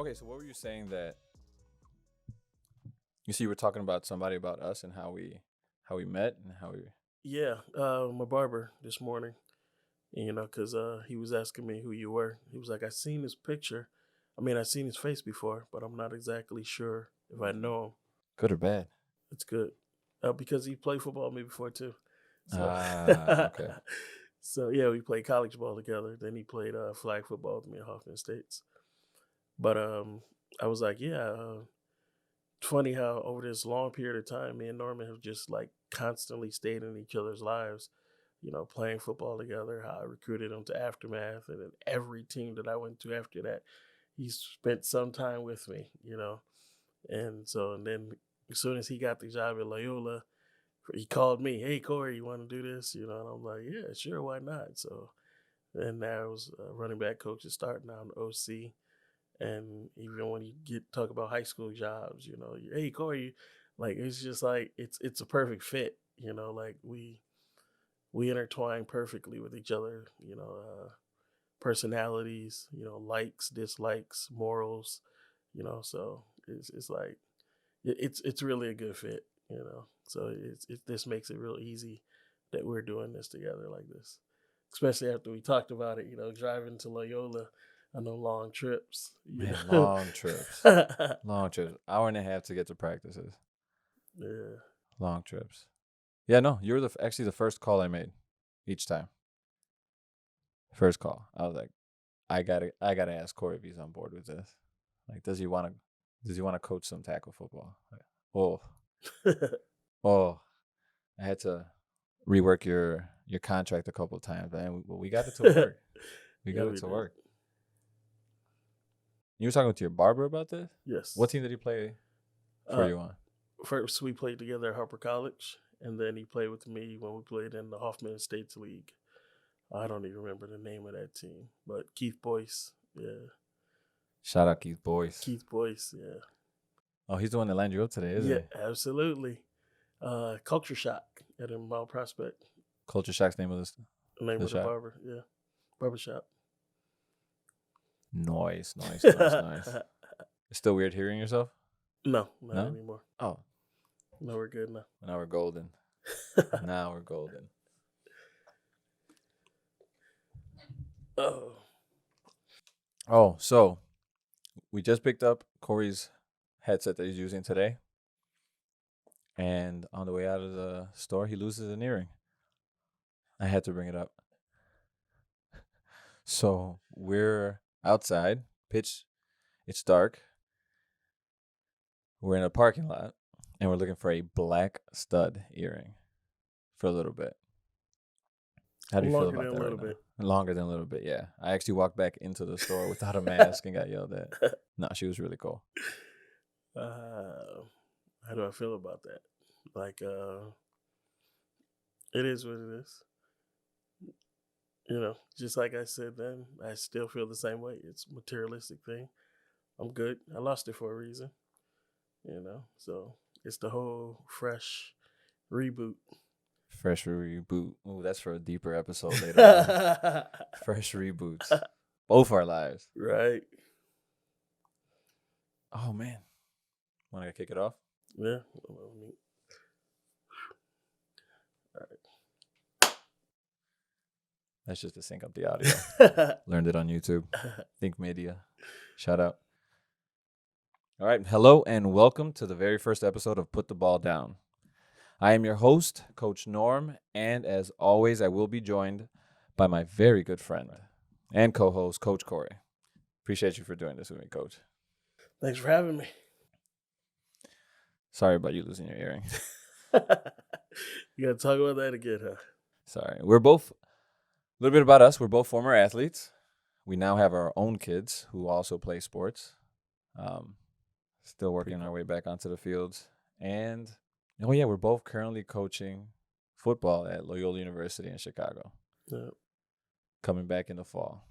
Okay, so what were you saying that you see? You were talking about somebody about us and how we met and how we. Yeah, my barber this morning, because he was asking me who you were. He was like, I seen his picture. I mean, I seen his face before, but I'm not exactly sure if I know him. Good or bad? It's good. Because he played football with me before too. So, Okay. so yeah, we played college ball together. Then he played flag football with me at Hoffman States. But I was like, yeah, funny how over this long period of time, me and Norman have just like constantly stayed in each other's lives, playing football together, how I recruited him to Aftermath. And then every team that I went to after that, he spent some time with me. And then as soon as he got the job at Loyola, he called me, hey, Corey, you want to do this? And I'm like, yeah, sure, why not? So then now I was running back coach to start now in OC. And even when you talk about high school jobs, hey Corey, like it's just like it's a perfect fit, like we intertwine perfectly with each other, personalities, likes, dislikes, morals, so it's like it's really a good fit. So this makes it real easy that we're doing this together like this, especially after we talked about it, driving to Loyola on the long trips. Man, Know? long trips. Long trips. Hour and a half to get to practices. Yeah. Long trips. Yeah, no, you were actually the first call I made each time. First call. I was like, I gotta ask Corey if he's on board with this. Like, does he wanna coach some tackle football? Like, oh, oh. I had to rework your contract a couple of times, man. We got it to work. We Yeah, got it we to did. work. You were talking to your barber about this? Yes. What team did he play for you on? First, we played together at Harper College, and then he played with me when we played in the Hoffman Estates League. I don't even remember the name of that team, but Keith Boyce, yeah. Shout out Keith Boyce. Keith Boyce, yeah. Oh, he's the one that lined you up today, isn't he? Absolutely. Culture Shock at a Mount Prospect. Culture Shock's name of this. Name of the barber, yeah. Barbershop. Nice. It's still weird hearing yourself? No, not anymore. Oh. No, we're good now. Now we're golden. Now we're golden. Oh, so we just picked up Corey's headset that he's using today. And on the way out of the store, he loses an earring. I had to bring it up. So we're outside, pitch. It's dark. We're in a parking lot, and we're looking for a black stud earring for a little bit. How do you feel about that right now? Longer than a little bit, yeah. I actually walked back into the store without a mask and got yelled at. No, she was really cool. How do I feel about that? Like, it is what it is. Just like I said then, I still feel the same way. It's a materialistic thing. I'm good. I lost it for a reason. So it's the whole fresh reboot. Fresh reboot. Oh, that's for a deeper episode later on. Fresh reboots. Both our lives. Right. Oh, man. Want to kick it off? Yeah. All right. That's just to sync up the audio. Learned it on YouTube. Think Media. Shout out. All right. Hello and welcome to the very first episode of Put the Ball Down. I am your host, Coach Norm, and as always, I will be joined by my very good friend and co-host, Coach Corey. Appreciate you for doing this with me, Coach. Thanks for having me. Sorry about you losing your earring. You got to talk about that again, huh? Sorry. We're both, a little bit about us, we're both former athletes. We now have our own kids who also play sports. Still working our way back onto the fields. And oh, yeah, we're both currently coaching football at Loyola University in Chicago. Yep. Coming back in the fall.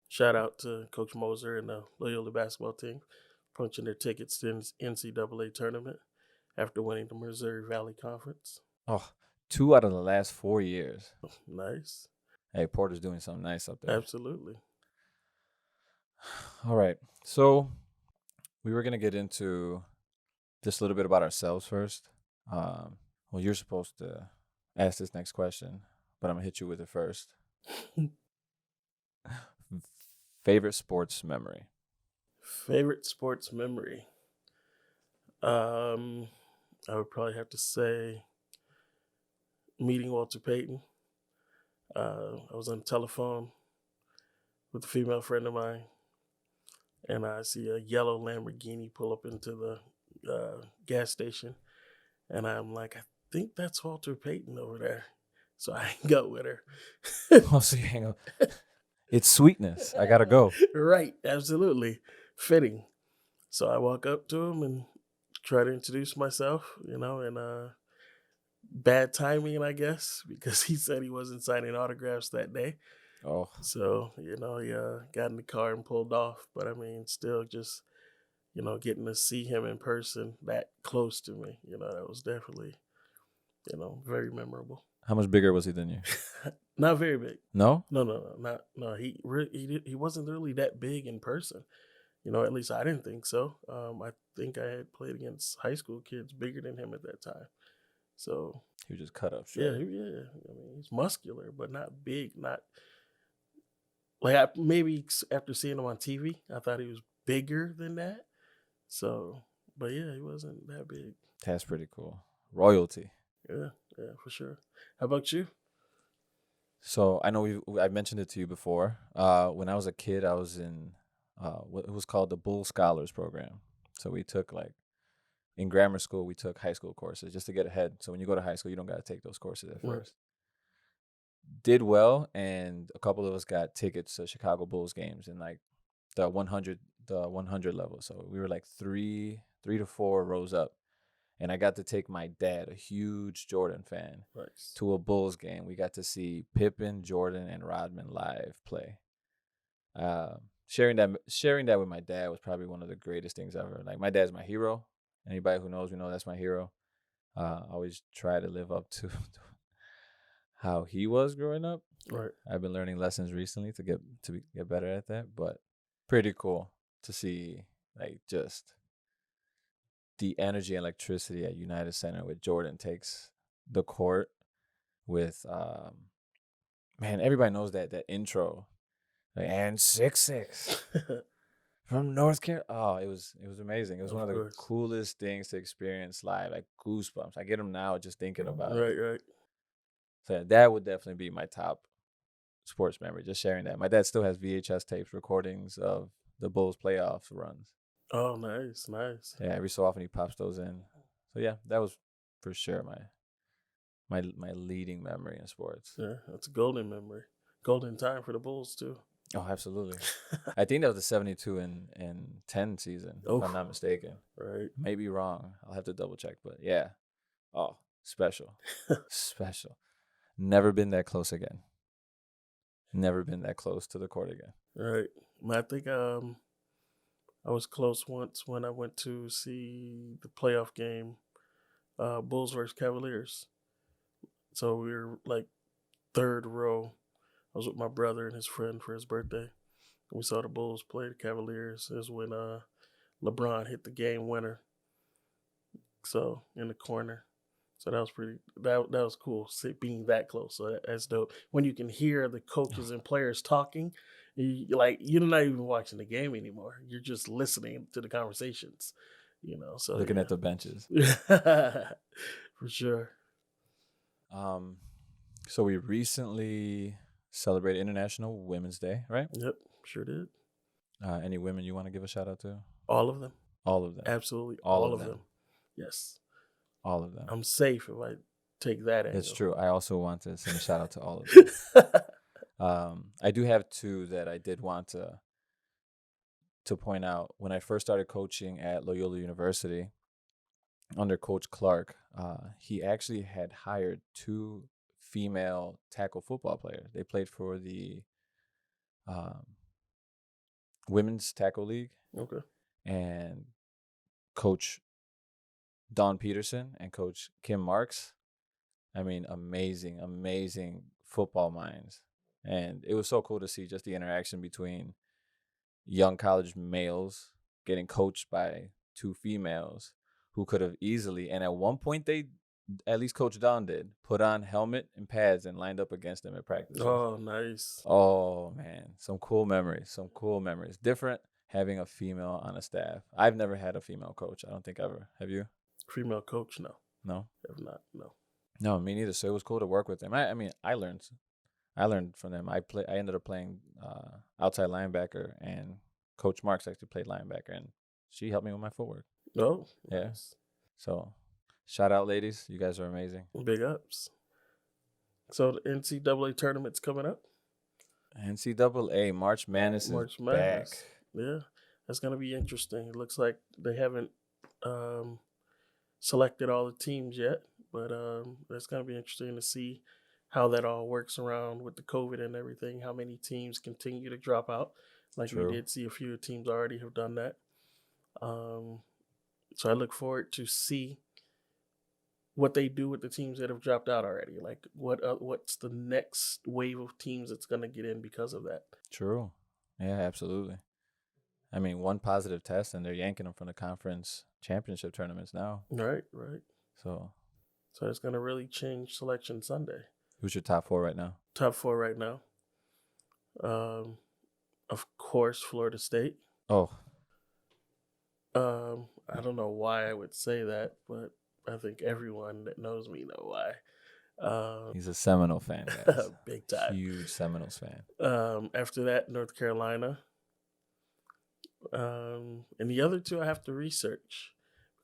Shout out to Coach Moser and the Loyola basketball team punching their tickets to the NCAA tournament after winning the Missouri Valley Conference. Oh, 2 out of the last 4 years. Nice. Hey, Porter's doing something nice up there. Absolutely. All right. So we were gonna get into just a little bit about ourselves first. Well, you're supposed to ask this next question, but I'm gonna hit you with it first. Favorite sports memory? Favorite sports memory? Um, I would probably have to say meeting Walter Payton. I was on the telephone with a female friend of mine, and I see a yellow Lamborghini pull up into the gas station, and I'm like, I think that's Walter Payton over there. So I hang out with her. Oh, so you hang up. It's sweetness. I gotta go. Right, absolutely fitting. So I walk up to him and try to introduce myself, and bad timing, I guess, because he said he wasn't signing autographs that day. Oh, So, he got in the car and pulled off. But I mean, still just, getting to see him in person that close to me, that was definitely, very memorable. how much bigger was he than you? Not very big. No. No, not no. He wasn't really that big in person. At least I didn't think so. I think I had played against high school kids bigger than him at that time. So He was just cut up yeah, short. yeah. I mean, he's muscular, but not big. Not like maybe after seeing him on TV, I thought he was bigger than that. So, but yeah, he wasn't that big. That's pretty cool. Royalty. Yeah, yeah, for sure. How about you? So I know I mentioned it to you before. When I was a kid, I was in what it was called the Bull Scholars program. So we took like in grammar school, we took high school courses just to get ahead. So when you go to high school, you don't got to take those courses at Right, first. Did well, and a couple of us got tickets to Chicago Bulls games in like the 100 level. So we were like three to four rows up, and I got to take my dad, a huge Jordan fan, nice. to a Bulls game. We got to see Pippen, Jordan, and Rodman live play. Sharing that with my dad was probably one of the greatest things ever. Like my dad's my hero. Anybody who knows me know that's my hero. I always try to live up to how he was growing up. Right, I've been learning lessons recently to get better at that, but pretty cool to see like just the energy and electricity at United Center with Jordan takes the court with man, everybody knows that intro. Like, and 6'6" from North Carolina. Oh, it was amazing. It was one of of the course. coolest things to experience live, like goosebumps. I get them now just thinking about it. Right, right. So yeah, that would definitely be my top sports memory. Just sharing that. My dad still has VHS tapes, recordings of the Bulls playoffs runs. Oh, nice, nice. Yeah, every so often he pops those in. So yeah, that was for sure my leading memory in sports. Yeah, that's a golden memory. Golden time for the Bulls too. Oh, absolutely. I think that was the 72 and 10 season, if Oh, I'm not mistaken. right. Maybe wrong. I'll have to double check, but yeah. Oh, special. Special. Never been that close again. Never been that close to the court again. Right. I think I was close once when I went to see the playoff game, Bulls versus Cavaliers. So we were like third row. I was with my brother and his friend for his birthday. We saw the Bulls play the Cavaliers. It was when LeBron hit the game winner. So in the corner. So that was that was cool being that close. So that's dope. When you can hear the coaches and players talking, you're not even watching the game anymore. You're just listening to the conversations. So Looking at the benches. yeah. For sure. Um, so we recently celebrated International Women's Day, right? Yep, sure did. Any women you want to give a shout out to? All of them. All of them. Absolutely All all of of them. them. Yes. All of them. I'm safe if I take that angle. It's true. I also want to send a shout out to all of them. I do have two that I did want to point out. When I first started coaching at Loyola University under Coach Clark, he actually had hired two female tackle football players. They played for the um, Women's Tackle League, Okay. and Coach Don Peterson and Coach Kim Marks. I mean, amazing, amazing football minds. And it was so cool to see just the interaction between young college males getting coached by two females who could have easily, and at one point they, at least Coach Don did, put on helmet and pads and lined up against them at practices. Oh, nice. Oh man, some cool memories. Some cool memories. Different having a female on a staff. I've never had a female coach. I don't think ever. Have you? Female coach? No, No. have not. No. No, me neither. So it was cool to work with them. I mean, I learned. I learned from them. I ended up playing outside linebacker, and Coach Marks actually played linebacker, and she helped me with my footwork. No. Yeah. Nice. So, shout out, ladies. You guys are amazing. Big ups. So the NCAA tournament's coming up. NCAA March Madness March is Madness. back. Yeah, that's gonna be interesting. It looks like they haven't selected all the teams yet, but that's gonna be interesting to see how that all works around with the COVID and everything. How many teams continue to drop out? Like True. we did see a few teams already have done that. So I look forward to see what they do with the teams that have dropped out already. Like what's the next wave of teams that's gonna get in because of that? True. Yeah, absolutely. I mean, one positive test, and they're yanking them from the conference championship tournaments now. Right. So it's gonna really change Selection Sunday. who's your top four right now? Top four right now. Of course, Florida State. Oh, I don't know why I would say that, but I think everyone that knows me know why. he's a Seminole fan, guys. Big time. Huge Seminoles fan. After that, North Carolina. And the other two I have to research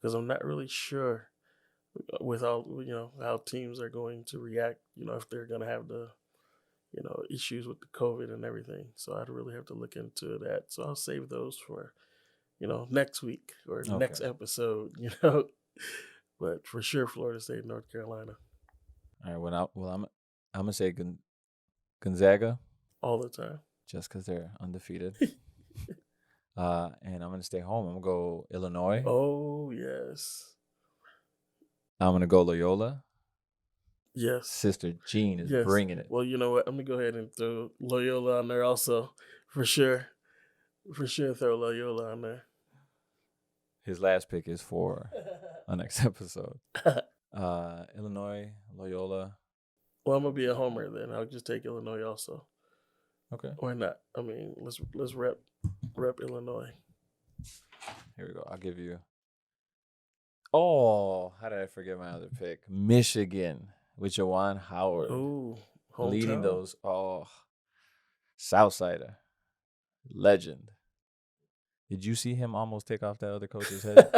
because I'm not really sure with all how teams are going to react. If they're going to have the issues with the COVID and everything. So I'd really have to look into that. So I'll save those for next week or next episode. But for sure, Florida State, North Carolina. All right. I'm gonna say Gonzaga All the time. just because they're undefeated. And I'm gonna stay home. I'm gonna go Illinois. Oh yes. I'm gonna go Loyola. Yes. Sister Jean is bringing it. Well, you know what? I'm gonna go ahead and throw Loyola on there also, for sure. For sure, throw Loyola on there. His last pick is for our next episode. Illinois, Loyola. Well, I'm gonna be a homer then. I'll just take Illinois also. Okay. Why not? I mean, let's rep Illinois. Here we go. I'll give you. Oh, how did I forget my other pick? Michigan with Jawan Howard. Ooh, leading those. Oh, Southsider, legend. Did you see him almost take off that other coach's head?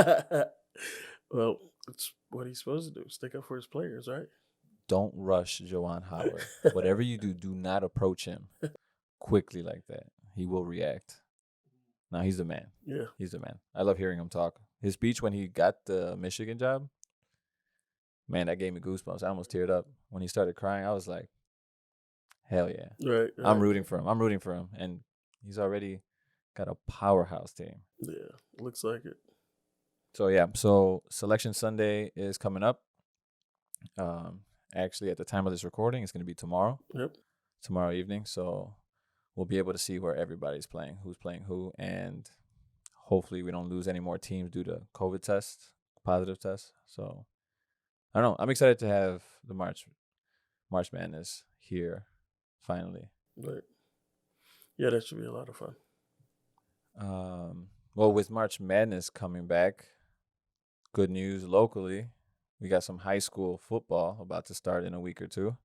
Well, it's what he's supposed to do. Stick up for his players, right? Don't rush Jawan Howard. Whatever you do, do not approach him quickly like that. He will react. No, he's the man. Yeah. He's the man. I love hearing him talk. His speech when he got the Michigan job, man, that gave me goosebumps. I almost teared up. When he started crying, I was like, hell yeah. Right. I'm rooting for him. And he's already got a powerhouse team. Yeah, looks like it. So, yeah. So, Selection Sunday is coming up. Actually, at the time of this recording, it's going to be tomorrow. Yep. Tomorrow evening. So, we'll be able to see where everybody's playing, who's playing who, and hopefully we don't lose any more teams due to COVID tests, positive tests. So, I don't know. I'm excited to have the March Madness here finally. Right. Yeah, that should be a lot of fun. Well, with March Madness coming back, good news locally. We got some high school football about to start in a week or two.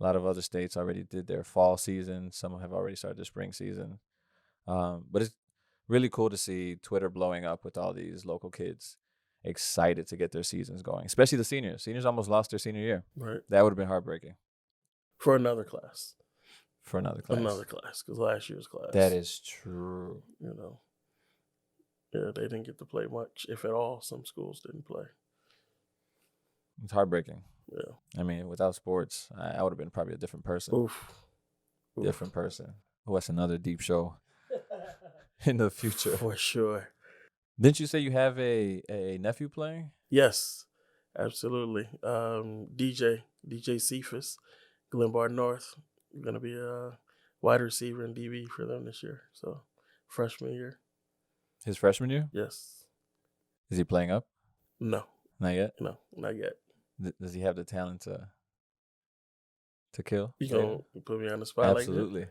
A lot of other states already did their fall season. Some have already started their spring season. But it's really cool to see Twitter blowing up with all these local kids excited to get their seasons going, especially the seniors. Seniors almost lost their senior year. Right. That would have been heartbreaking. For another class. Because last year's class. That is true. Yeah, they didn't get to play much, if at all. Some schools didn't play. It's heartbreaking. Yeah. I mean, without sports, I would have been probably a different person. Oof. Different person. Oh, that's another deep show in the future. For sure. Didn't you say you have a nephew playing? Yes, absolutely. DJ Cephas, Glenbard North, going to be a wide receiver and DB for them this year. So, freshman year. His freshman year? Yes. Is he playing up? No. Not yet. No, not yet. Does he have the talent to kill? You Later? gonna put me on the spot like that? Absolutely.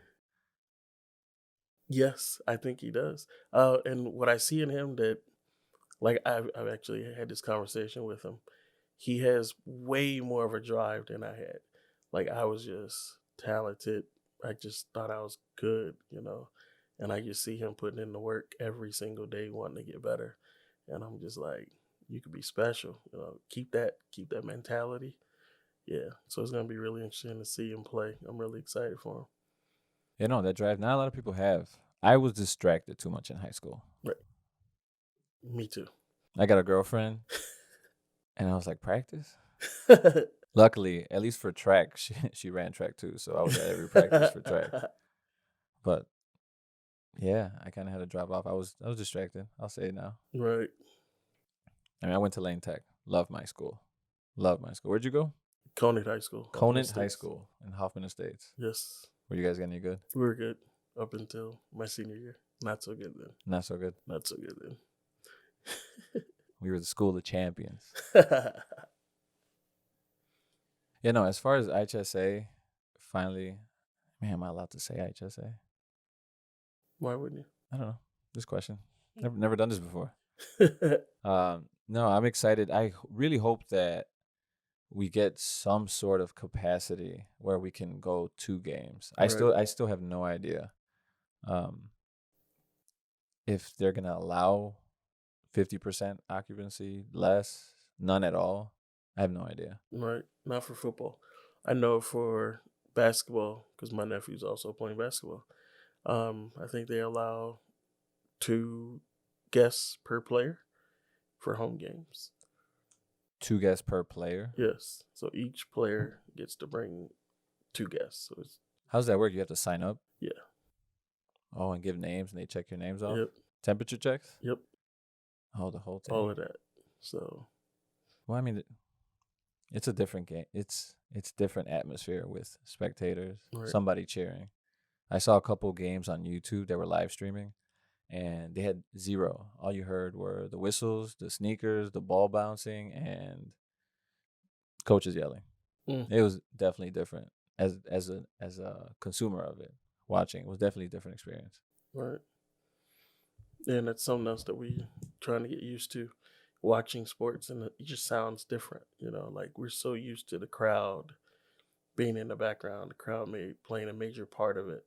Yes, I think he does. And what I see in him that, like, I've actually had this conversation with him. He has way more of a drive than I had. Like, I was just talented. I just thought I was good, and I just see him putting in the work every single day, wanting to get better. And I'm just like, you could be special. Keep that mentality. Yeah. So it's gonna be really interesting to see him play. I'm really excited for him. That drive, not a lot of people have. I was distracted too much in high school. Right. Me too. I got a girlfriend, and I was like, practice? Luckily, at least for track, she ran track too, so I was at every practice for track. But yeah, I kind of had to drop off. I was distracted. I'll say it now. Right. I mean, I went to Lane Tech. Love my school. Where'd you go? Conant High School. Conant High School in Hoffman Estates. Yes. Were you guys getting any good? We were good up until my senior year. Not so good then. Not so good. Not so good then. We were the school of champions. As far as IHSA, finally, man, am I allowed to say IHSA? Why wouldn't you? I don't know. This question. Never done this before. No, I'm excited. I really hope that we get some sort of capacity where we can go 2 games. I still have no idea if they're gonna allow 50% occupancy, less, none at all. I have no idea. Right. Not for football. I know for basketball, because my nephew's also playing basketball. I think they allow 2 guests per player for home games. 2 guests per player? Yes. So each player gets to bring 2 guests. So how does that work? You have to sign up? Yeah. Oh, and give names, and they check your names off? Yep. Temperature checks? Yep. Oh, the whole thing. All of that. So. Well, I mean, it's a different game. It's different atmosphere with spectators, somebody cheering. I saw a couple games on YouTube that were live streaming, and they had 0. All you heard were the whistles, the sneakers, the ball bouncing, and coaches yelling. It was definitely different. As a consumer of it, watching, it was definitely a different experience. Right. And that's something else that we trying to get used to, watching sports, and it just sounds different. Like we're so used to the crowd being in the background, the crowd playing a major part of it,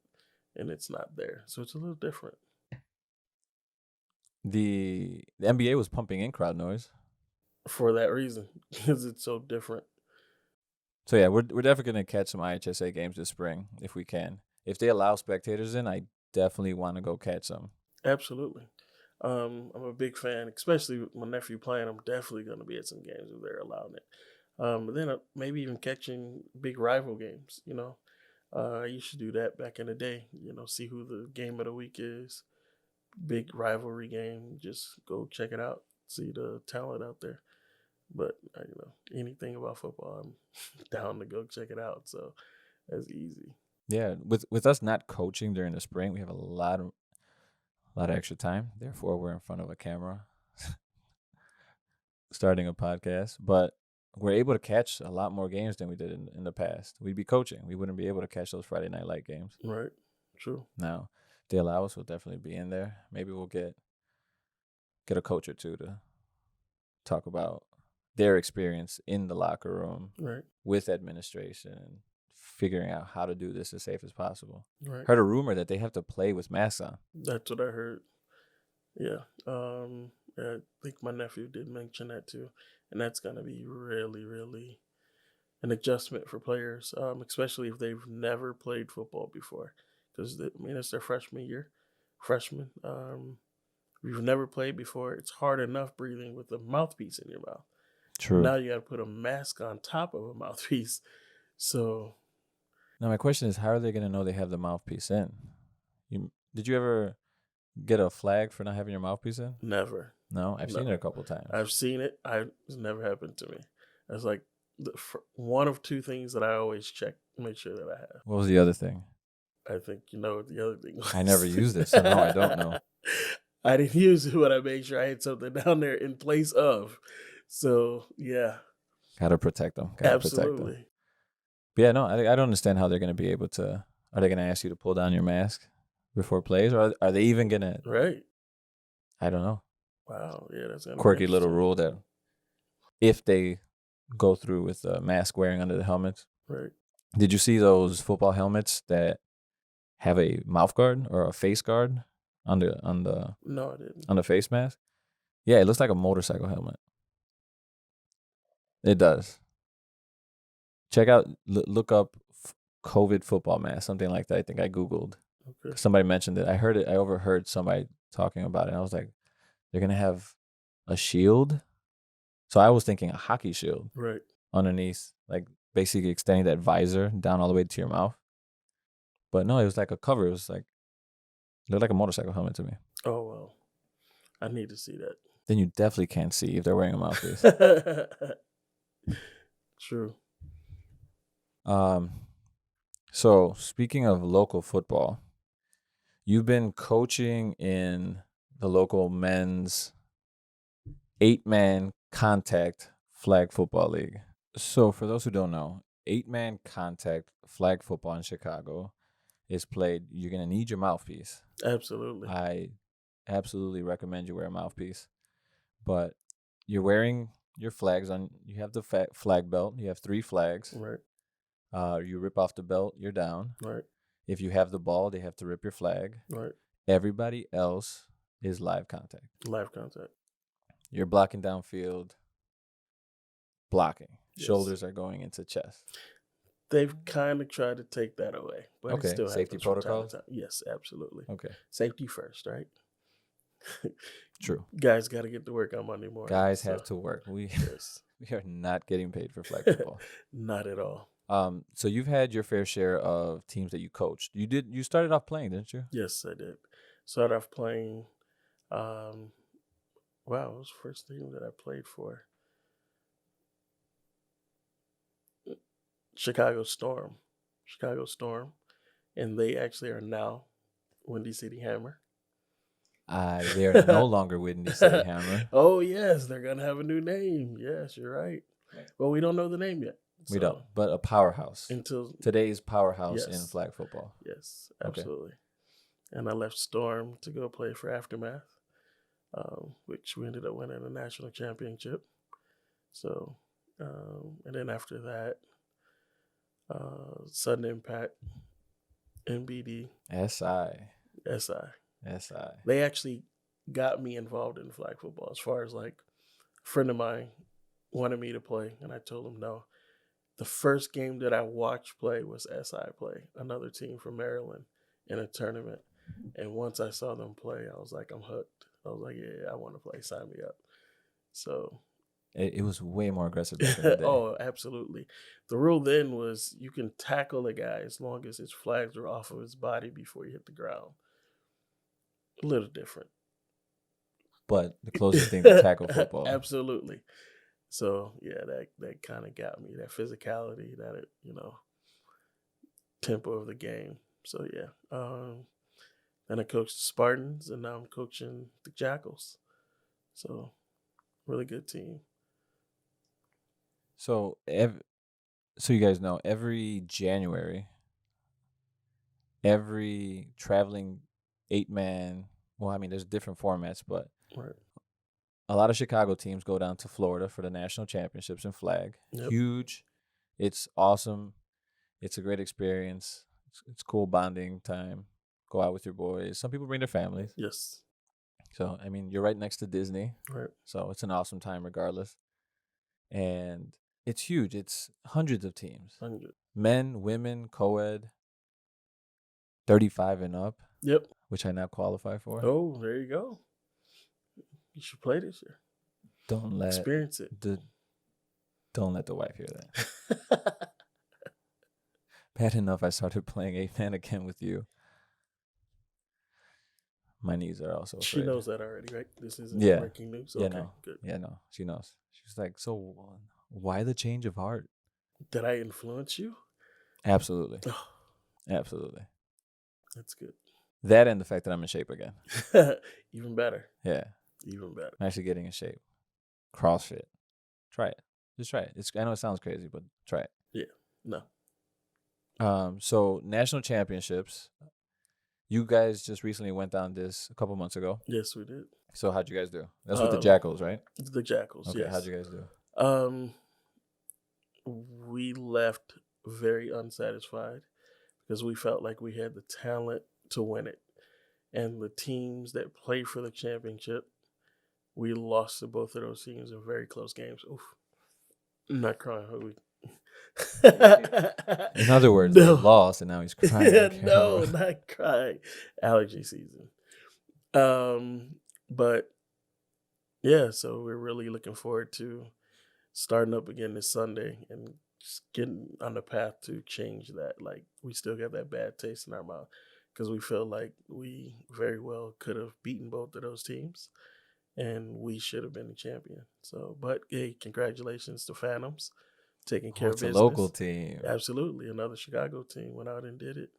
and it's not there. So it's a little different. The NBA was pumping in crowd noise for that reason, because it's so different. So yeah, we're definitely gonna catch some IHSA games this spring if we can. If they allow spectators in, I definitely want to go catch some. Absolutely. I'm a big fan, especially with my nephew playing. I'm definitely going to be at some games if they're allowing it. But then maybe even catching big rival games. I used to do that back in the day. See who the game of the week is, big rivalry game. Just go check it out. See the talent out there. But anything about football, I'm down to go check it out. So that's easy. Yeah, with us not coaching during the spring, we have a lot of extra time. Therefore, we're in front of a camera, starting a podcast. But we're able to catch a lot more games than we did in the past. We'd be coaching. We wouldn't be able to catch those Friday Night Light games. Right. True. Now, if they allow us, we'll definitely be in there. Maybe we'll get a coach or two to talk about their experience in the locker room, right, with administration and figuring out how to do this as safe as possible. Right. Heard a rumor that they have to play with masks on. That's what I heard. Yeah. I think my nephew did mention that too. And that's going to be really, really an adjustment for players, especially if they've never played football before. Because, it's their freshman year. Freshman. If you've never played before, it's hard enough breathing with a mouthpiece in your mouth. True. Now you got to put a mask on top of a mouthpiece. So. Now my question is, how are they going to know they have the mouthpiece in? Did you ever get a flag for not having your mouthpiece in? Never. No? I've seen it a couple times. I've seen it. It's never happened to me. It's like one of two things that I always check, make sure that I have. What was the other thing? I think you know what the other thing was. I never used it, so no, I don't know. I didn't use it, but I made sure I had something down there in place of. So yeah, Gotta protect them. Gotta protect them. absolutely. But yeah, no, I don't understand how they're gonna be able to. Are they gonna ask you to pull down your mask before plays, or are they even gonna? Right. I don't know. Wow. Yeah, that's gonna be Quirky little interesting. rule that if they go through with the mask wearing under the helmets. Right. Did you see those football helmets that have a mouth guard or a face guard on No, I didn't. the face mask? Yeah, it looks like a motorcycle helmet. It does. Check out, look up COVID football mask, something like that. I think I googled. Okay. Somebody mentioned it. I heard it. I overheard somebody talking about it. And I was like, they're gonna have a shield. So I was thinking a hockey shield Right. underneath, like basically extending that visor down all the way to your mouth. But no, it was like a cover. It was like looked like a motorcycle helmet to me. Oh well. I need to see Then you definitely can't see if they're wearing a mouthpiece. that. True. Um, so speaking of local football, you've been coaching in the local men's 8-man contact flag football league. So for those who don't know, 8-man contact flag football in Chicago is played. You're gonna need your mouthpiece. Absolutely. I absolutely recommend you wear a mouthpiece. But you're wearing your flags on. You have the flag belt. You have 3 flags. Right. You rip off the belt, you're down. Right. If you have the ball, they have to rip your flag. Right. Everybody else is live contact. Live contact. You're blocking downfield, blocking. Yes. Shoulders are going into chest. They've kind of tried to take that away, but it Okay, still safety happens from time to protocols? time. Yes, absolutely. Okay, Safety first, right? true. Guys got to get to work on Monday morning. Guys so, have to work. Yes. We are not getting paid for flag football. Not at all. So you've had your fair share of teams that you coached. You started off playing, didn't you? Yes, I did. Started off playing. Wow, it was the first team that I played for. Chicago Storm. And they actually are now Windy City Hammer. They are no longer Windy City Hammer. Oh yes, they're gonna have a new name. Yes, you're right. Well, we don't know the name yet. We don't, but a powerhouse. Until Today's powerhouse in Yes. flag football. Yes, Okay. absolutely. And I left Storm to go play for Aftermath, which we ended up winning a national championship. So, and then after that, Sudden Impact, MBD, SI. SI. They actually got me involved in flag football as far as like a friend of mine wanted me to play, and I told him no. The first game that I watched play was SI play, another team from Maryland in a tournament. And once I saw them play, I was like, I'm hooked. I was like, yeah, I want to play. Sign me up. So It was way more aggressive back in the day. oh, absolutely. The rule then was you can tackle a guy as long as his flags are off of his body before you hit the ground. A little different. But the closest thing to tackle football. Absolutely. So yeah, that kind of got me, that physicality, that tempo of the game. So yeah. Then I coached the Spartans, and now I'm coaching the Jackals. So really good team. So you guys know every January, every traveling 8-man. Well, I mean, there's different formats, but Right. a lot of Chicago teams go down to Florida for the national championships in flag. Yep. Huge. It's awesome. It's a great experience. It's cool bonding time. Go out with your boys. Some people bring their families. Yes. So, I mean, you're right next to Disney. Right. So it's an awesome time regardless. And it's huge. It's hundreds of teams. 100. Men, women, co-ed, 35 and up. Yep. Which I now qualify for. Oh, there you go. You should play this year. Don't let experience it. Don't let the wife hear that. Bad enough I started playing 8-man again with you. My knees are also afraid. She knows that already, right? This isn't breaking news. Yeah, okay, no. Good. Yeah, no. She knows. She's like, so why the change of heart? Did I influence you? Absolutely. Absolutely. That's good. That and the fact that I'm in shape again. Even better. Yeah, Even better. I'm actually getting in shape. CrossFit. Try it. Just try it. I know it sounds crazy, but try it. Yeah. No. So national championships. You guys just recently went down this a couple months ago. Yes, we did. So how'd you guys do? That's with the Jackals, right? The Jackals. Okay. Yes. How'd you guys do? We left very unsatisfied because we felt like we had the talent to win it, and the teams that play for the championship, we lost to both of those teams in very close games. Oof. I'm not crying. In other words, they No. lost, and now he's crying. Okay, No, bro. not crying. Allergy season. But yeah, so we're really looking forward to starting up again this Sunday and just getting on the path to change that. Like, we still got that bad taste in our mouth because we feel like we very well could have beaten both of those teams and we should have been the champion. So, but hey, congratulations to Phantoms taking care of It's a business. local team. Absolutely. Another Chicago team went out and did it.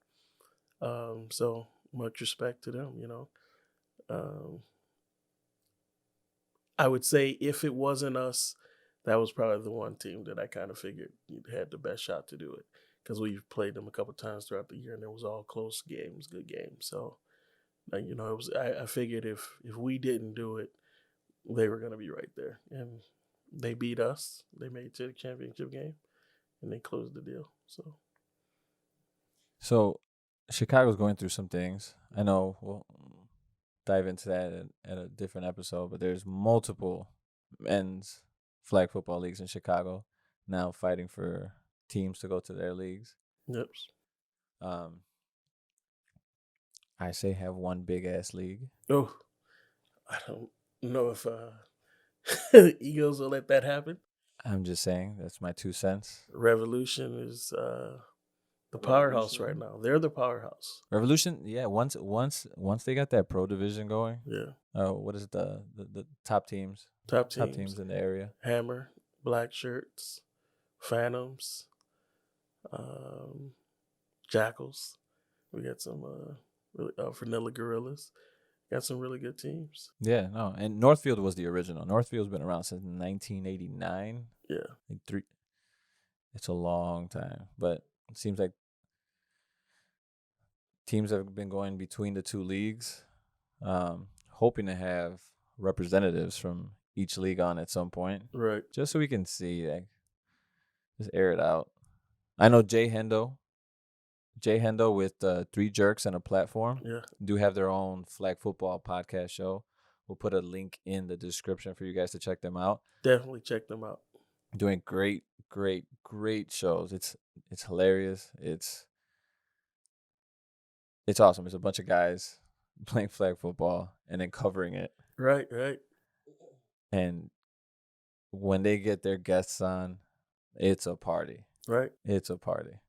So much respect to them, I would say if it wasn't us, that was probably the one team that I kind of figured had the best shot to do it because we've played them a couple times throughout the year and it was all close games, good games. So, it was. I figured if we didn't do it, they were going to be right there, and they beat us. They made it to the championship game, and they closed the deal. So Chicago's going through some things. I know we'll dive into that at a different episode, but there's multiple men's flag football leagues in Chicago now fighting for teams to go to their leagues. Yep. I say have one big ass league. Oh, I don't know if the Eagles will let that happen. I'm just saying that's my 2 cents. Revolution is the powerhouse right now. They're the powerhouse. Revolution, yeah. Once they got that pro division going, Yeah. What is it, the top teams? Top Top teams in the area. Hammer, Black Shirts, Phantoms, Jackals. We got some really Vanilla Gorillas. Got some really good teams. Yeah, no, and Northfield was the original. Northfield's been around since 1989. Yeah, It's a long time, but it seems like teams have been going between the two leagues, hoping to have representatives from each league on at some point, right. just so we can see, like, just air it out. I know Jay Hendo with 3 Jerks and a Platform, Yeah, do have their own flag football podcast show. We'll put a link in the description for you guys to check them out. definitely check them out. Doing great shows. It's hilarious. It's awesome. It's a bunch of guys playing flag football and then covering it. Right. And when they get their guests on, it's a party. Right. It's a party.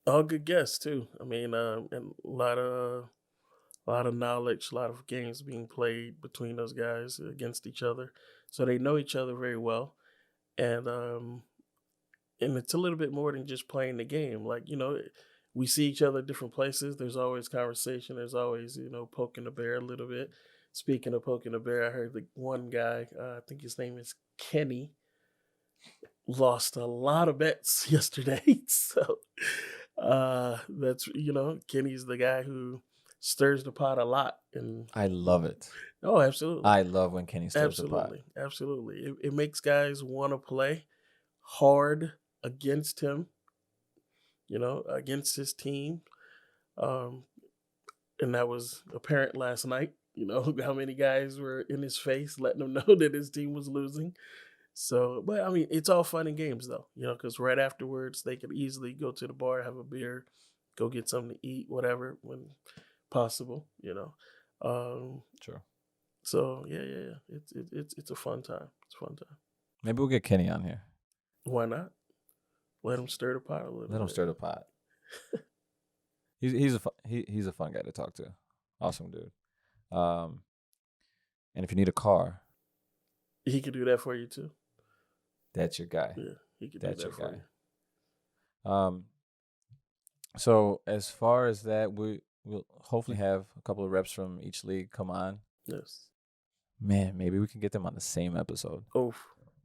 All good guests too. I mean, and a lot of knowledge, a lot of games being played between those guys against each other, so they know each other very well, and it's a little bit more than just playing the game. Like, we see each other at different places. There's always conversation. There's always poking the bear a little bit. Speaking of poking the bear, I heard the one guy, I think his name is Kenny, lost a lot of bets yesterday. So that's Kenny's the guy who stirs the pot a lot, and I love it. oh, absolutely, I love when Kenny stirs the pot. Absolutely. It makes guys want to play hard against him, against his team, and that was apparent last night. How many guys were in his face letting him know that his team was losing. So, but I mean, it's all fun and games though, because right afterwards they could easily go to the bar, have a beer, go get something to eat, whatever, when possible, Sure. So yeah. It's a fun time. It's a fun time. Maybe we'll get Kenny on here. Why not? Let him stir the pot a little bit. Let him stir the pot. He's a fun guy to talk to. Awesome dude. And if you need a car, he could do that for you too. That's your guy. Yeah, he could That's do that your for guy. you. So as far as that, we'll hopefully have a couple of reps from each league come on. Yes. Man, maybe we can get them on the same episode. Oh,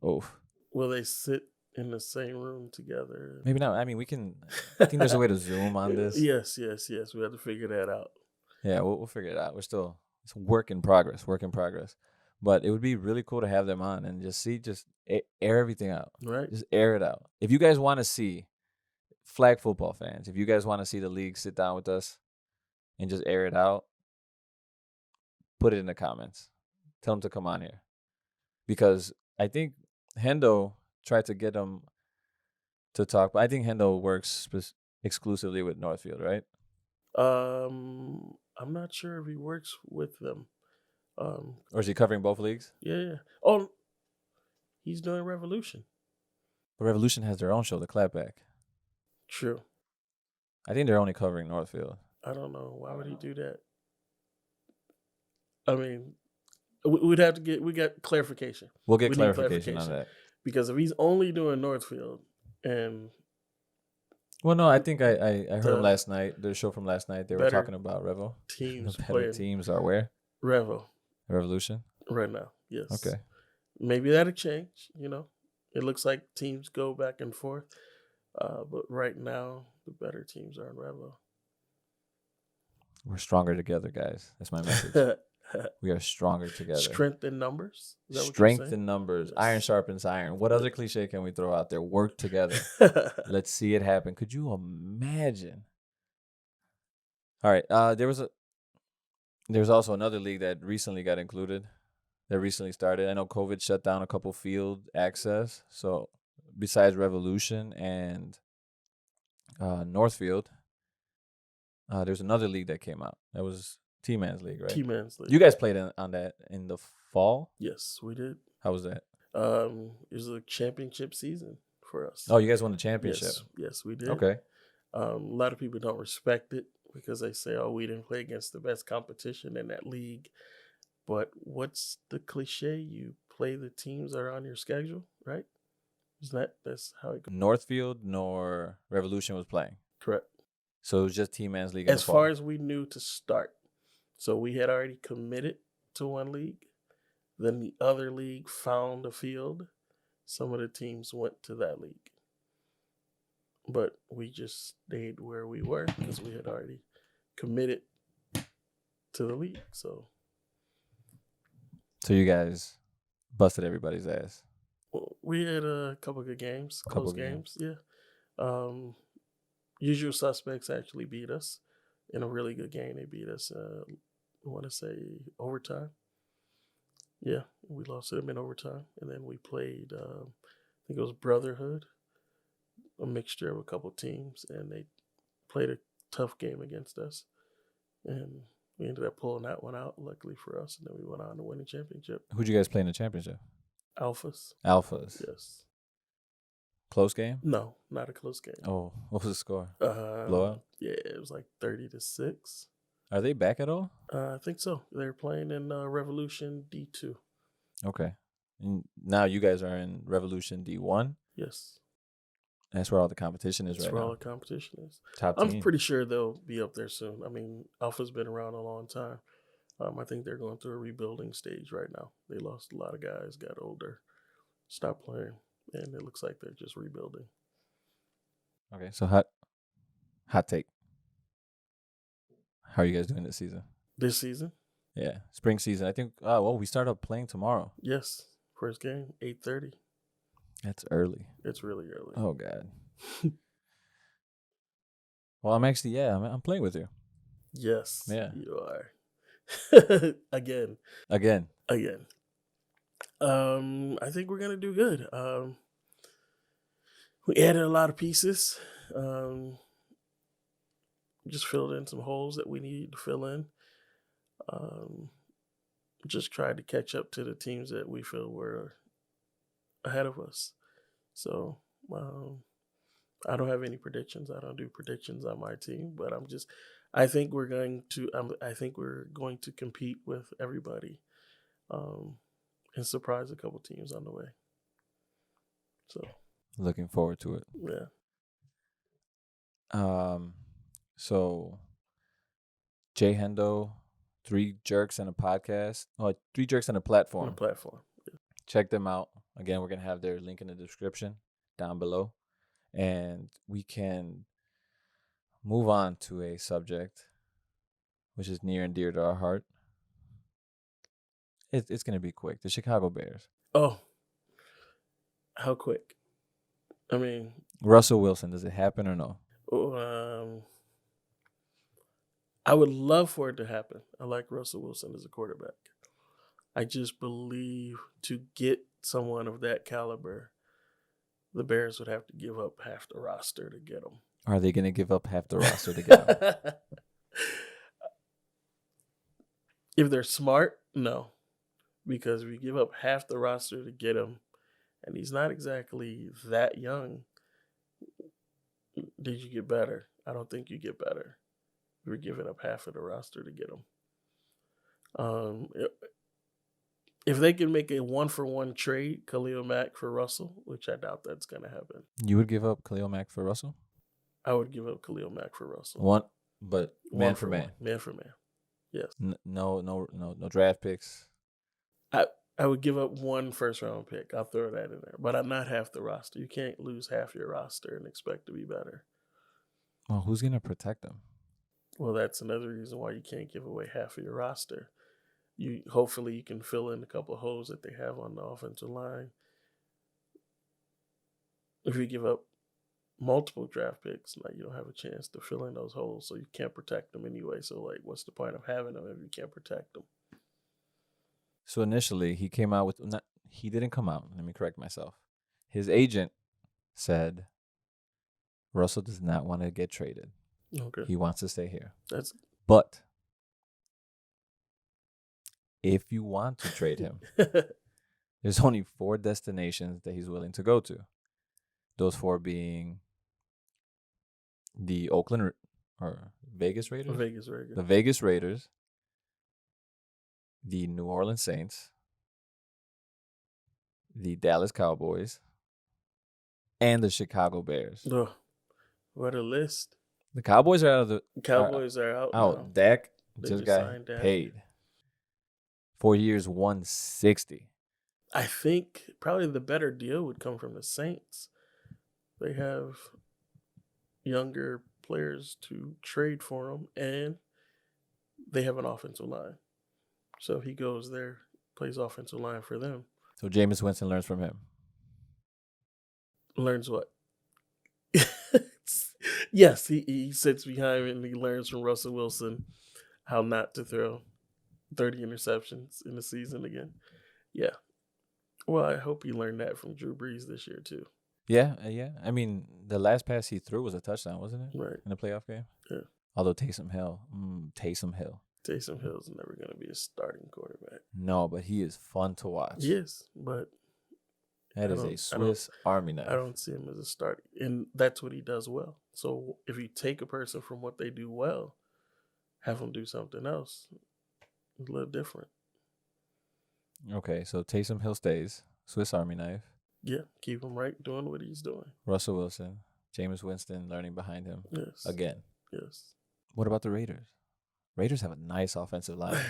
Oh, will they sit in the same room together? maybe not. I mean, we can. I think there's a way to zoom on this. Yes. We have to figure that out. Yeah, we'll figure it out. We're still it's a work in progress. Work in progress. But it would be really cool to have them on and just air everything out. Right. Just air it out. If you guys want to see flag football fans, if you guys want to see the league sit down with us and just air it out, put it in the comments. Tell them to come on here. Because I think Hendo tried to get them to talk, but I think Hendo works exclusively with Northfield, right? I'm not sure if he works with them. Or is he covering both leagues? Yeah. Oh, he's doing Revolution. But Revolution has their own show, The Clapback. True. I think they're only covering Northfield. I don't know. Why would he do that? I mean, we'd have to we got clarification. We'll get clarification on that. Because if he's only doing Northfield and well, no, I think I heard him last night. The show from last night, they were talking about Revo. Teams the better teams are where? Revolution. Right now, yes. Okay. Maybe that'll change, you know. It looks like teams go back and forth. But right now, the better teams are in Revo. We're stronger together, guys. That's my message. We are stronger together. Strength in numbers. Strength in numbers. Yes. Iron sharpens iron. What other cliche can we throw out there? Work together. Let's see it happen. Could you imagine? All right. There's also another league that recently got included. That recently started. I know COVID shut down a couple field access. So besides Revolution and Northfield, there's another league that came out. That was T-Man's League, right? T-Man's League. You guys played on that in the fall? Yes, we did. How was that? It was a championship season for us. Oh, you guys won the championship? Yes, we did. Okay. A lot of people don't respect it because they say, oh, we didn't play against the best competition in that league. But what's the cliche? You play the teams that are on your schedule, right? That's how it goes. Northfield nor Revolution was playing? Correct. So it was just T-Man's League as far as we knew to start. So we had already committed to one league. Then the other league found a field. Some of the teams went to that league. But we just stayed where we were because we had already committed to the league. So you guys busted everybody's ass. Well, we had a couple good games, close games. Yeah. Usual Suspects actually beat us in a really good game. They beat us, I want to say, overtime. Yeah, we lost to them in overtime. And then we played, I think it was Brotherhood, a mixture of a couple teams. And they played a tough game against us. And we ended up pulling that one out, luckily for us. And then we went on to win the championship. Who'd you guys play in the championship? Alphas. Yes. Close game? No, not a close game. Oh, what was the score? Blowout? Yeah, it was like 30-6. Are they back at all? I think so. They're playing in Revolution D2. Okay. And now you guys are in Revolution D1? Yes. That's where all the competition is. That's right now. That's where all the competition is. Top team. I'm pretty sure they'll be up there soon. I mean, Alpha's been around a long time. I think they're going through a rebuilding stage right now. They lost a lot of guys, got older, stopped playing, and it looks like they're just rebuilding. Okay, so hot take. How are you guys doing this season? This season? Yeah, spring season. I think. We start up playing tomorrow. Yes, first game 8:30. That's early. It's really early. Oh God. Well, I'm actually I'm playing with you. Yes. Yeah. You are. Again. I think we're gonna do good. We added a lot of pieces. Just filled in some holes that we needed to fill in. Just tried to catch up to the teams that we feel were ahead of us. So I don't have any predictions. I don't do predictions on my team, but I think we're going to compete with everybody, and surprise a couple teams on the way. So looking forward to it. Yeah. So Jay Hendo, Three Jerks and a Podcast. Oh, Three Jerks and a On the Platform. platform. Check them out. Again, we're going to have their link in the description down below. And we can move on to a subject which is near and dear to our heart. It's going to be quick. The Chicago Bears. Oh, how quick? I mean, Russell Wilson, does it happen or no? I would love for it to happen. I like Russell Wilson as a quarterback. I just believe to get someone of that caliber, the Bears would have to give up half the roster to get him. Are they going to give up half the roster to get him? If they're smart, no. Because if you give up half the roster to get him, and he's not exactly that young, did you get better? I don't think you get better. You're giving up half of the roster to get him. If they can make a 1-for-1 trade, Khalil Mack for Russell, which I doubt that's going to happen. You would give up Khalil Mack for Russell? I would give up Khalil Mack for Russell. But man for man. Man for man. Yes. No draft picks. I would give up 1 first-round pick. I'll throw that in there. But I'm not half the roster. You can't lose half your roster and expect to be better. Well, who's going to protect them? Well, that's another reason why you can't give away half of your roster. Hopefully you can fill in a couple of holes that they have on the offensive line. If you give up multiple draft picks, like, you don't have a chance to fill in those holes, so you can't protect them anyway. So, like, what's the point of having them if you can't protect them? So initially, he came out with he didn't come out. Let me correct myself. His agent said Russell does not want to get traded. Okay. He wants to stay here. But if you want to trade him, there's only 4 destinations that he's willing to go to. Those 4 being the Oakland or Vegas Raiders? The Vegas Raiders, the New Orleans Saints, the Dallas Cowboys, and the Chicago Bears. Oh, what a list. The Cowboys are out of the... Cowboys are out now. Dak just got paid. 4 years, $160. I think probably the better deal would come from the Saints. They have younger players to trade for them, and they have an offensive line. So if he goes there, plays offensive line for them. So Jameis Winston learns from him. Learns what? Yes, he sits behind him and he learns from Russell Wilson how not to throw 30 interceptions in the season again. Yeah. Well, I hope he learned that from Drew Brees this year too. Yeah. I mean, the last pass he threw was a touchdown, wasn't it? Right. In the playoff game? Yeah. Although Taysom Hill. Taysom Hill's never going to be a starting quarterback. No, but he is fun to watch. Yes, but that is a Swiss Army knife. I don't see him as a starter, and that's what he does well. So if you take a person from what they do well, have them do something else, it's a little different. Okay, so Taysom Hill stays. Swiss Army knife. Yeah, keep him right doing what he's doing. Russell Wilson, Jameis Winston learning behind him. Yes. Again. Yes. What about the Raiders? Raiders have a nice offensive line.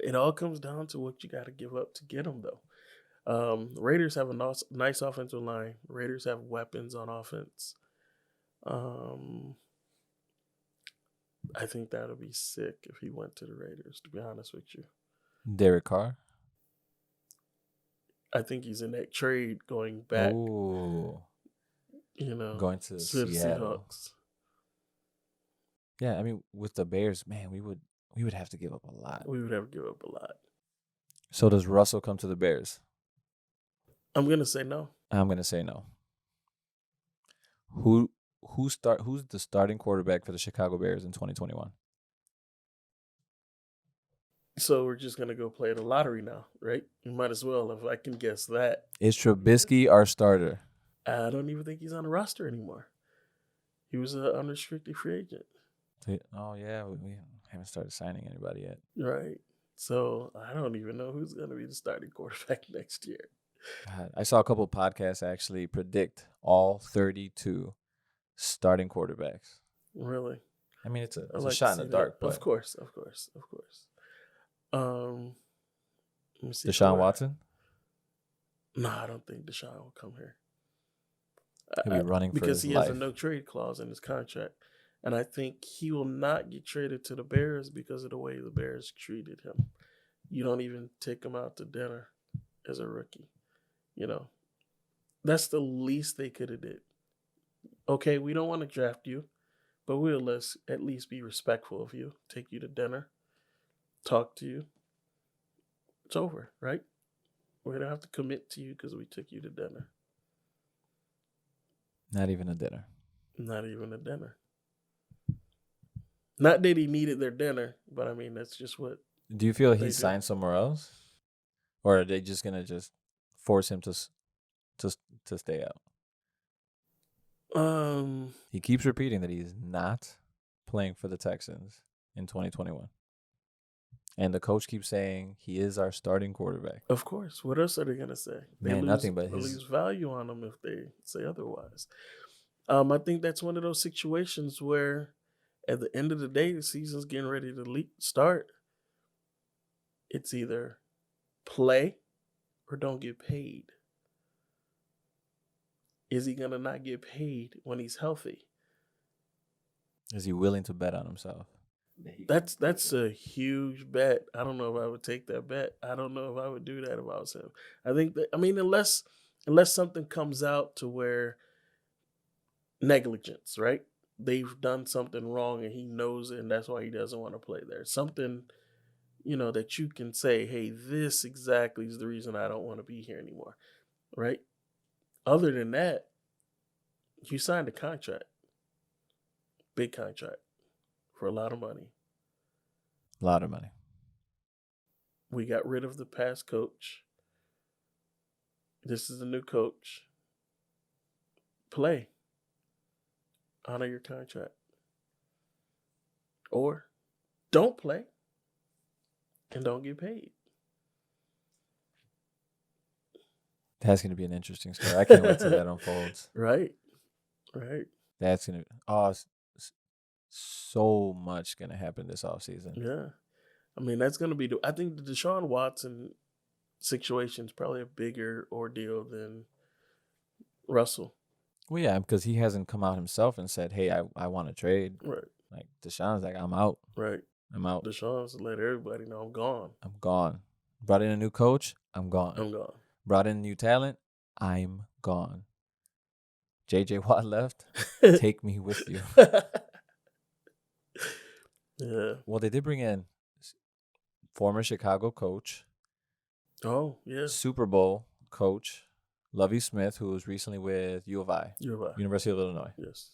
It all comes down to what you got to give up to get them, though. Raiders have a nice offensive line. Raiders have weapons on offense. I think that would be sick if he went to the Raiders, to be honest with you. Derek Carr? I think he's in that trade going back. Ooh. Going to Seattle. Seahawks. Yeah, I mean, with the Bears, man, we would have to give up a lot. We would have to give up a lot. So does Russell come to the Bears? I'm gonna say no. I'm gonna say no. Who's the starting quarterback for the Chicago Bears in 2021? So we're just gonna go play the lottery now, right? You might as well, if I can guess that. Is Trubisky our starter? I don't even think he's on the roster anymore. He was an unrestricted free agent. Oh yeah, we haven't started signing anybody yet. Right. So I don't even know who's gonna be the starting quarterback next year. I saw a couple of podcasts actually predict all 32 starting quarterbacks. Really? I mean, it's I a like to shot in see the that. dark, Of but course, of course, of course. Let me see Deshaun who. Watson, No, I don't think Deshaun will come here. he'll be running for Because his he has a life. no trade clause in his contract. And I think he will not get traded to the Bears because of the way the Bears treated him. You don't even take him out to dinner as a rookie. You know, that's the least they could have did. Okay, we don't want to draft you, but we'll at least be respectful of you. Take you to dinner, talk to you. It's over, right? We're gonna have to commit to you because we took you to dinner. Not even a dinner. Not even a dinner. Not that he needed their dinner, but I mean that's just what Do you feel they he do. signed somewhere else, or are they just gonna just force him to stay out? He keeps repeating that he's not playing for the Texans in 2021. And the coach keeps saying he is our starting quarterback. Of course. What else are they gonna say? They Man, nothing but lose value on them if they say otherwise. I think that's one of those situations where, at the end of the day, the season's getting ready to start. It's either play or don't get paid. Is he gonna not get paid when he's healthy? Is he willing to bet on himself? That's a huge bet. I don't know if I would take that bet. I don't know if I would do that if I was him. I think that unless something comes out to where negligence, right? They've done something wrong and he knows it, and that's why he doesn't want to play there. Something, that you can say, hey, this exactly is the reason I don't want to be here anymore, right? Other than that, you signed a contract, big contract, for a lot of money. A lot of money. We got rid of the past coach. This is the new coach. Play. Honor your contract. Or don't play and don't get paid. That's going to be an interesting story. I can't wait till that unfolds. Right. That's going to so much going to happen this offseason. Yeah. I mean, that's going to be, I think the Deshaun Watson situation is probably a bigger ordeal than Russell. Well, yeah, because he hasn't come out himself and said, hey, I want to trade. Right. Like, Deshaun's like, I'm out. Right. I'm out. Deshaun's let everybody know I'm gone. I'm gone. Brought in a new coach. I'm gone. I'm gone. Brought in new talent. I'm gone. J.J. Watt left. Take me with you. Yeah. Well, they did bring in former Chicago coach. Oh, yeah. Super Bowl coach, Lovie Smith, who was recently with U of I. University of Illinois. Yes.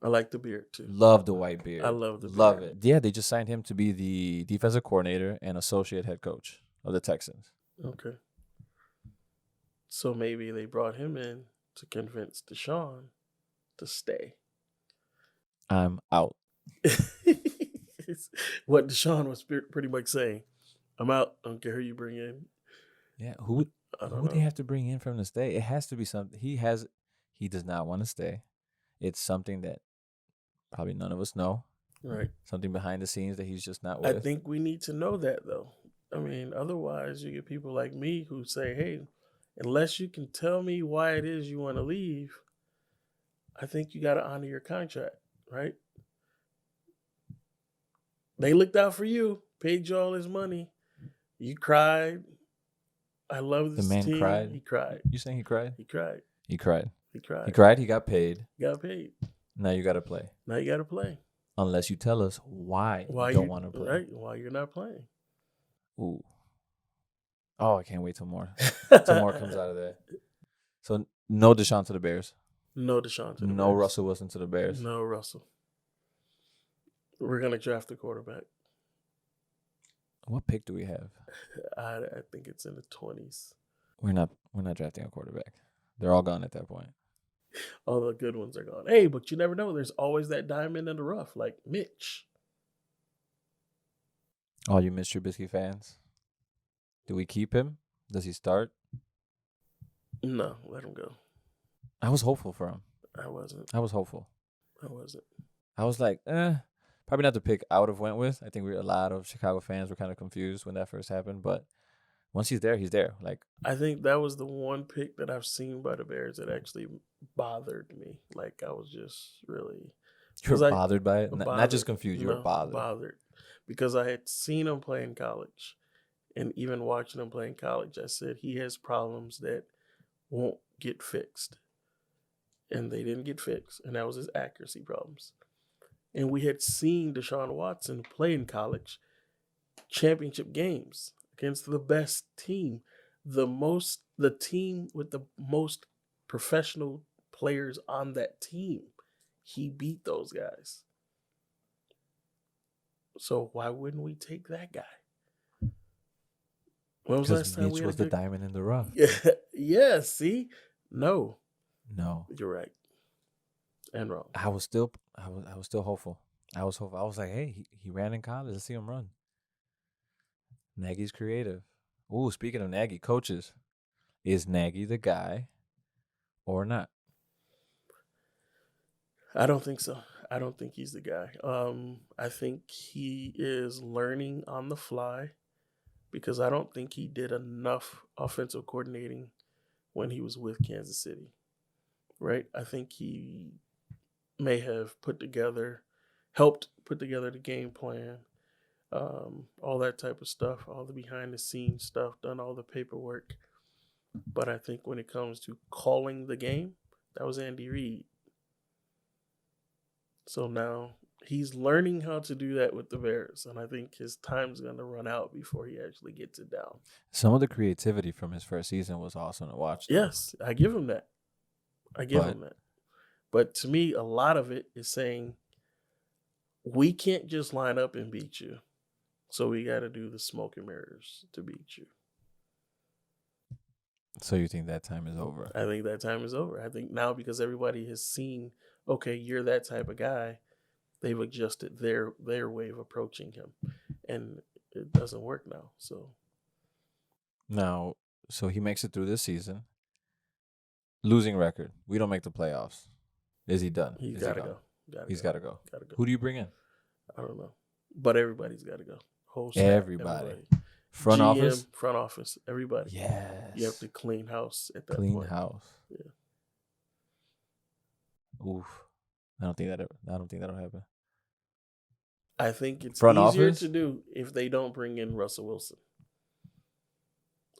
I like the beard, too. Love the white beard. I love the beard. Love it. Yeah, they just signed him to be the defensive coordinator and associate head coach of the Texans. Okay. So maybe they brought him in to convince Deshaun to stay. I'm out. What Deshaun was pretty much saying. I'm out. I don't care who you bring in. Yeah, who would they have to bring in from to stay? It has to be something. He does not want to stay. It's something that probably none of us know. Right. Something behind the scenes that he's just not with. I think we need to know that, though. I mean, otherwise you get people like me who say, hey, unless you can tell me why it is you want to leave, I think you got to honor your contract, right? They looked out for you, paid you all his money. You cried. I love this team. The man cried. He cried. You saying he cried? He cried. He cried. He cried. He cried. He got paid. He got paid. Now you got to play. Now you got to play. Unless you tell us why you don't want to play. Right. Why you're not playing. Ooh. Oh, I can't wait till more. Till more comes out of there. So no Deshaun to the Bears. No Deshaun to the Bears. No Russell Wilson to the Bears. No Russell. We're gonna draft a quarterback. What pick do we have? I think it's in the 20s. We're not drafting a quarterback. They're all gone at that point. All the good ones are gone. Hey, but you never know. There's always that diamond in the rough, like Mitch. All you Mitch Trubisky fans, do we keep him? Does he start? No, let him go. I was hopeful for him. I wasn't. I was hopeful. I wasn't. I was like, probably not the pick I would have went with. I think a lot of Chicago fans were kind of confused when that first happened, but once he's there, he's there. Like, I think that was the one pick that I've seen by the Bears that actually bothered me. Like I was just really you're because I bothered by it, not just bothered, confused. You were no, bothered. bothered because I had seen him play in college, and even watching him play in college, I said he has problems that won't get fixed, and they didn't get fixed, and that was his accuracy problems. And we had seen Deshaun Watson play in college championship games against the best team, the team with the most professional players on that team. He beat those guys. So why wouldn't we take that guy? When was the Because last time we Mitch had a was the good? diamond in the rough. Yeah, yeah. See, no, No, you're right and wrong. I was still hopeful. I was hopeful. I was like, hey, he ran in college. Let's see him run. Nagy's creative. Ooh, speaking of Nagy, coaches, is Nagy the guy or not? I don't think so. I don't think he's the guy. I think he is learning on the fly because I don't think he did enough offensive coordinating when he was with Kansas City. Right? I think he may have helped put together the game plan, all that type of stuff, all the behind the scenes stuff, done all the paperwork. But I think when it comes to calling the game, that was Andy Reid. So now he's learning how to do that with the Bears, and I think his time's going to run out before he actually gets it down. Some of the creativity from his first season was awesome to watch. Though. Yes, I give him that. But to me, a lot of it is saying we can't just line up and beat you. So we got to do the smoke and mirrors to beat you. So you think that time is over? I think that time is over. I think now because everybody has seen, okay, you're that type of guy, they've adjusted their way of approaching him, and it doesn't work now. So he makes it through this season. Losing record. We don't make the playoffs. Is he done? He's got to go. He's got to go. Gotta go. Who do you bring in? I don't know, but everybody's got to go. Whole staff, Everybody. Front GM, office. front office, everybody. Yes. You have to clean house at that clean point. house. Yeah. Oof. I don't think that'll happen. I think it's Front easier office? to do if they don't bring in Russell Wilson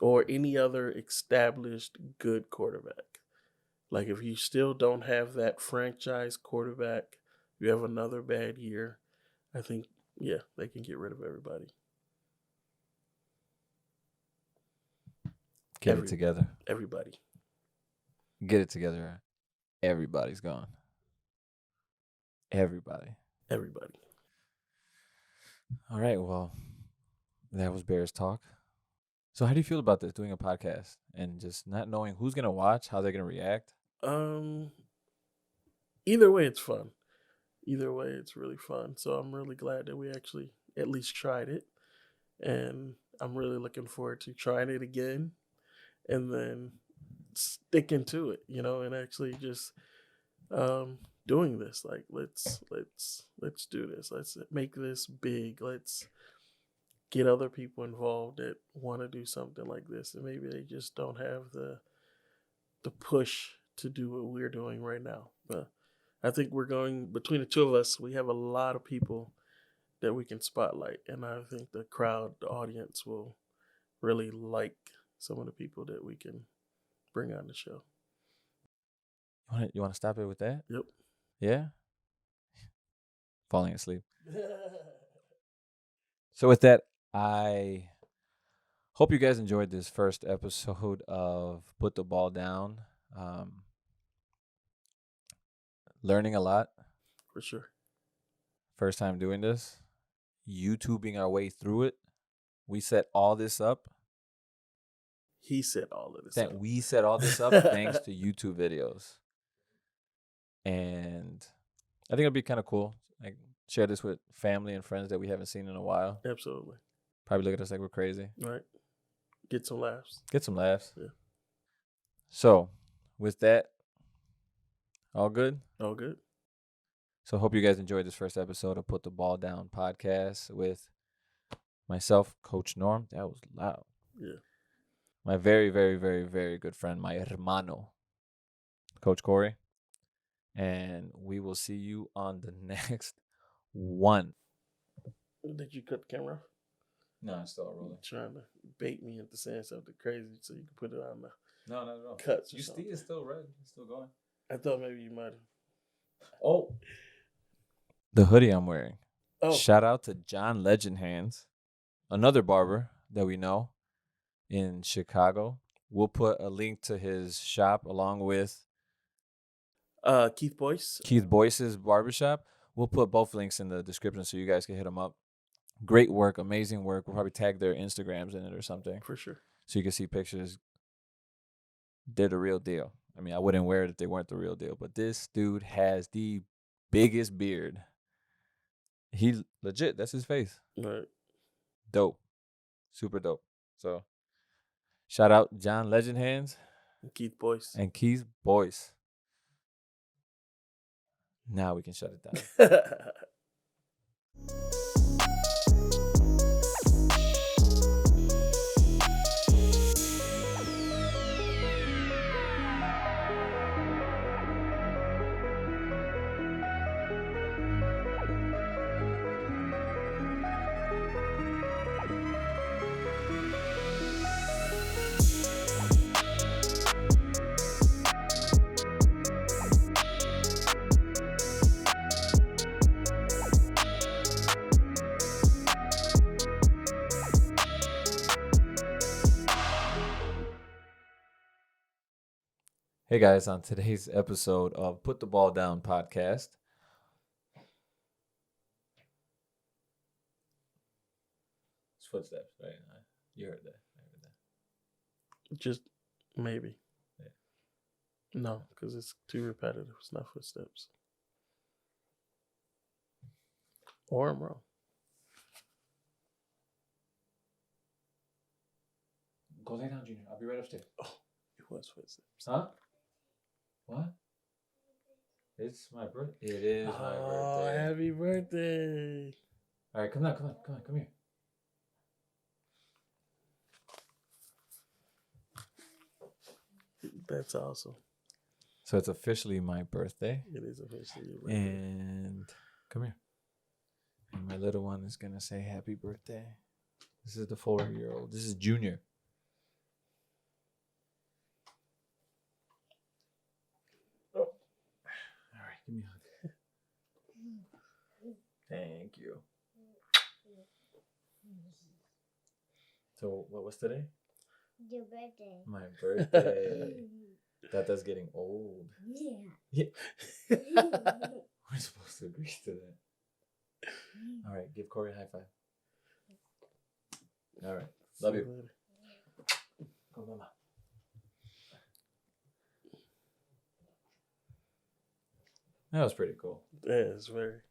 or any other established good quarterback. Like if you still don't have that franchise quarterback, you have another bad year, I think, yeah, they can get rid of everybody. Get it together. Everybody. Get it together. Everybody's gone. Everybody. All right. Well, that was Bears Talk. So how do you feel about this, doing a podcast and just not knowing who's going to watch, how they're going to react? Either way, it's fun. Either way, it's really fun. So I'm really glad that we actually at least tried it. And I'm really looking forward to trying it again and then sticking to it, and actually just doing this. Like let's do this. Let's make this big. Let's get other people involved that want to do something like this, and maybe they just don't have the push to do what we're doing right now. But I think we're going, between the two of us, we have a lot of people that we can spotlight, and I think the audience will really like some of the people that we can bring on the show. You want to stop it with that? Yep. Yeah? Falling asleep. So with that, I hope you guys enjoyed this first episode of Put the Ball Down. Learning a lot. For sure. First time doing this. YouTubing our way through it. We set all this up. He set all of this up. We set all this up thanks to YouTube videos. And I think it'll be kind of cool. Like, share this with family and friends that we haven't seen in a while. Absolutely. Probably look at us like we're crazy. Right. Get some laughs. Yeah. So, with that, all good? All good. So hope you guys enjoyed this first episode of Put the Ball Down podcast with myself, Coach Norm. That was loud. Yeah. My very, very, very, very good friend, my hermano, Coach Corey. And we will see you on the next one. Did you cut the camera off? No, it's still rolling. Trying to bait me into saying something crazy so you can put it on the No, not at all. cuts. You see, it's still red. It's still going. I thought maybe you might have. Oh. The hoodie I'm wearing. Oh. Shout out to JonLegendHands, another barber that we know in Chicago. We'll put a link to his shop along with Keith Boyce. Keith Boyce's barbershop. We'll put both links in the description so you guys can hit them up. Great work, amazing work. We'll probably tag their Instagrams in it or something. For sure. So you can see pictures. They're the real deal. I mean, I wouldn't wear it if they weren't the real deal. But this dude has the biggest beard. He legit, that's his face. Right. Dope. Super dope. So shout out JonLegendHands Keith Boyce. and Keith Boyce. Now we can shut it down. Hey guys, on today's episode of Put the Ball Down podcast. It's footsteps, right? You heard that. I heard that. Just maybe. Yeah. No, because it's too repetitive. It's not footsteps. Or I'm wrong. Go lay down, Junior. I'll be right upstairs. Oh, it was footsteps. Huh? What? It's my birthday. It is my birthday. Oh, happy birthday. All right, come here. That's awesome. So it's officially my birthday. It is officially your birthday. And come here. And my little one is going to say happy birthday. This is the 4-year-old. This is Junior. Oh. All right, give me a hug. Thank you. So what was today? Your birthday. My birthday. Tata's getting old. Yeah. We're supposed to agree to that. All right, give Corey a high five. All right, love you. Go, mama. That was pretty cool. Yeah, it's very.